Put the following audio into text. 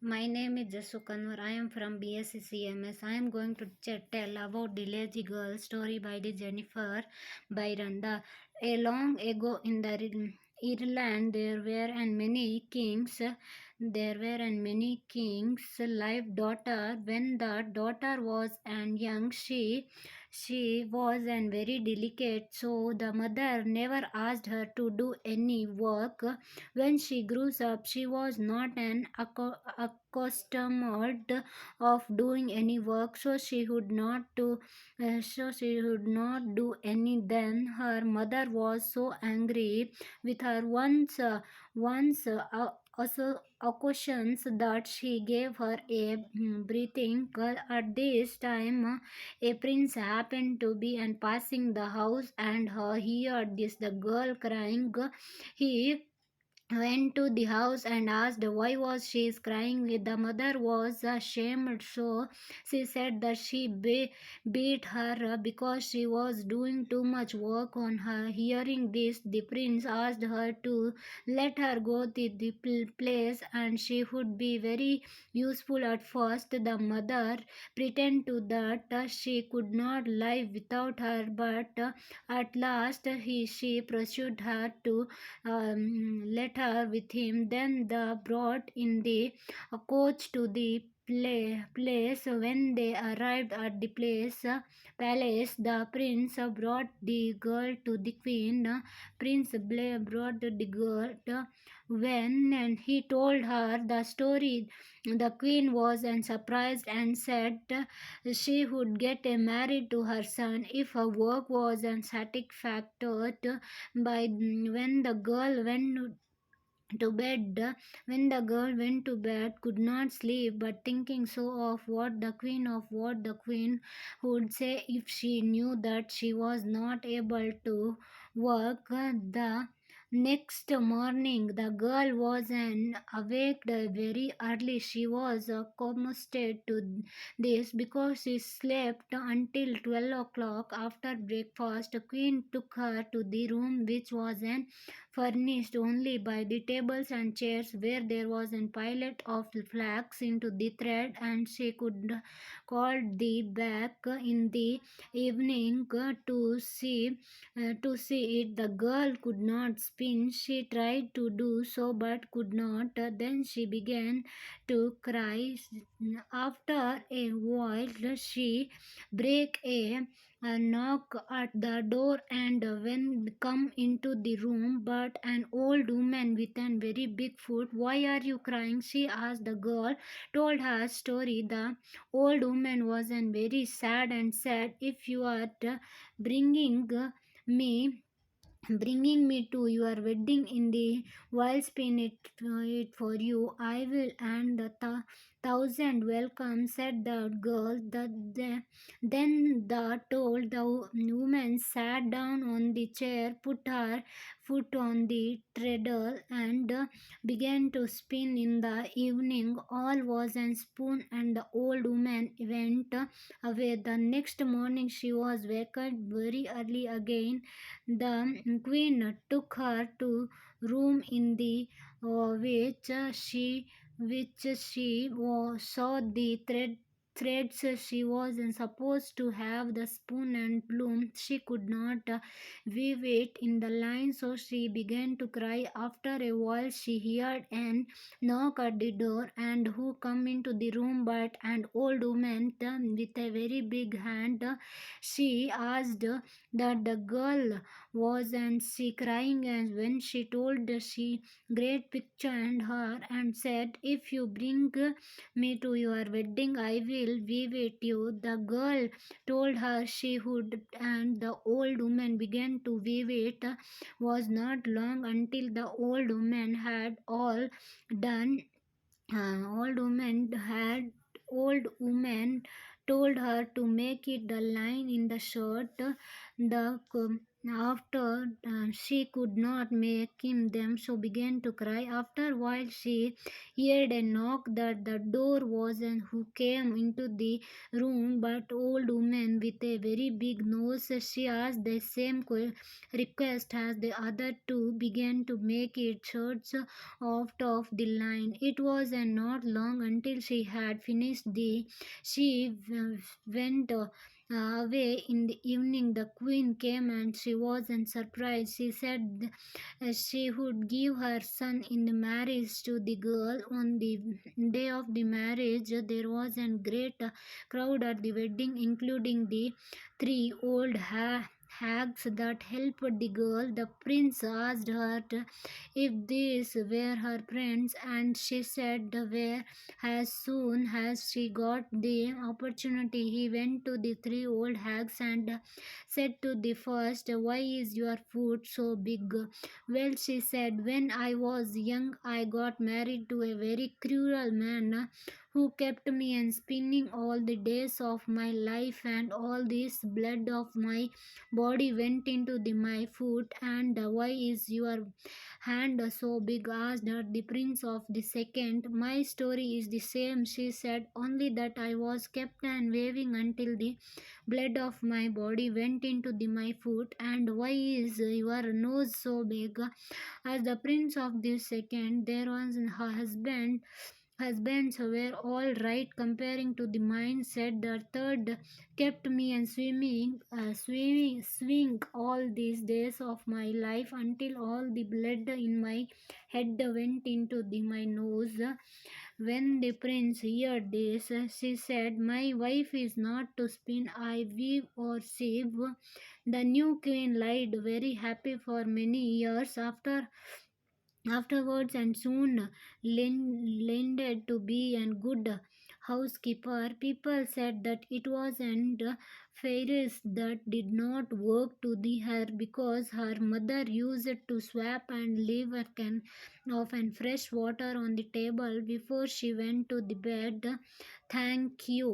My name is Jasu Kanwar. I am from BSc CMS. I am going to tell about the lazy girl story by the Jennifer Byron. A long ago in the Ireland there were and many kings. There were and many kings' live daughter. When the daughter was and young, she was and very delicate. So the mother never asked her to do any work. When she grew up, she was not an accustomed of doing any work, so she would not do any. Then her mother was so angry with her once occasions that she gave her a breathing. At this time, a prince happened to be and passing the house, and he heard this the girl crying. He went to the house and asked why was she crying. The mother was ashamed, so she said that she beat her because she was doing too much work on her. Hearing this, the prince asked her to let her go to the place and she would be very useful. At first the mother pretended to that she could not live without her, but at last she pursued her to let her with him. Then the brought in the coach to the place. When they arrived at the palace, the prince brought the girl to the queen. Prince Blair brought the girl when and he told her the story. The queen was and surprised and said she would get married to her son if her work was unsatisfactory. By when the girl went to bed, when the girl went to bed, could not sleep, but thinking so of what the queen would say if she knew that she was not able to work. The next morning, the girl was an awake very early. She was accustomed to this because she slept until 12 o'clock. After breakfast, the queen took her to the room which was an furnished only by the tables and chairs, where there was a pilot of flax into the thread, and she could call the back in the evening to see it. The girl could not spin. She tried to do so but could not. Then she began to cry. After a while, she break a knock at the door, and when come into the room but an old woman with a very big foot. Why are you crying? She asked. The girl told her story. The old woman was very sad and said, if you are bringing me bringing me to your wedding in the while spin it for you, I will, and the thousand welcome, said the girl. Then the told the woman sat down on the chair, put her foot on the treadle, and began to spin. In the evening all was in spoon, and the old woman went away. The next morning she was wakened very early again. The queen took her to room in the which she saw the threads. She was supposed to have the spoon and bloom. She could not weave it in the line, so she began to cry. After a while she heard an knock at the door, and who come into the room but an old woman with a very big hand. She asked that the girl was and she crying, and when she told she great picture and her and said, if you bring me to your wedding, I will weave it you. The girl told her she would, and the old woman began to weave it. Was not long until the old woman had all done. Old woman told her to make it the line in the shirt. The After she could not make him them, so began to cry. After a while, she heard a knock that the door was, and who came into the room but old woman with a very big nose. She asked the same request as the other two, began to make it shirts out of the line. It was not long until she had finished the. She went away. In the evening, the queen came and she wasn't surprised. She said she would give her son in the marriage to the girl. On the day of the marriage, there was a great crowd at the wedding, including the three old hags that helped the girl. The prince asked her if these were her friends, and she said where. As soon as she got the opportunity, he went to the three old hags and said to the first, "Why is your foot so big?" "Well," she said, "when I was young, I got married to a very cruel man who kept me and spinning all the days of my life, and all this blood of my body went into my foot." "And why is your hand so big?" asked her the prince of the second. "My story is the same," she said, "only that I was kept and waving until the blood of my body went into my foot." "And why is your nose so big?" asked the prince of the second. "There was her husbands were all right comparing to the mine," said the third, "kept me and swing all these days of my life until all the blood in my head went into my nose." When the prince heard this, she said, "My wife is not to spin, I weave or sew." The new queen lived very happy for many years afterwards, and soon learned to be a good housekeeper. People said that it wasn't fairies that did not work to the her, because her mother used it to swap and leave a can of and fresh water on the table before she went to the bed. Thank you.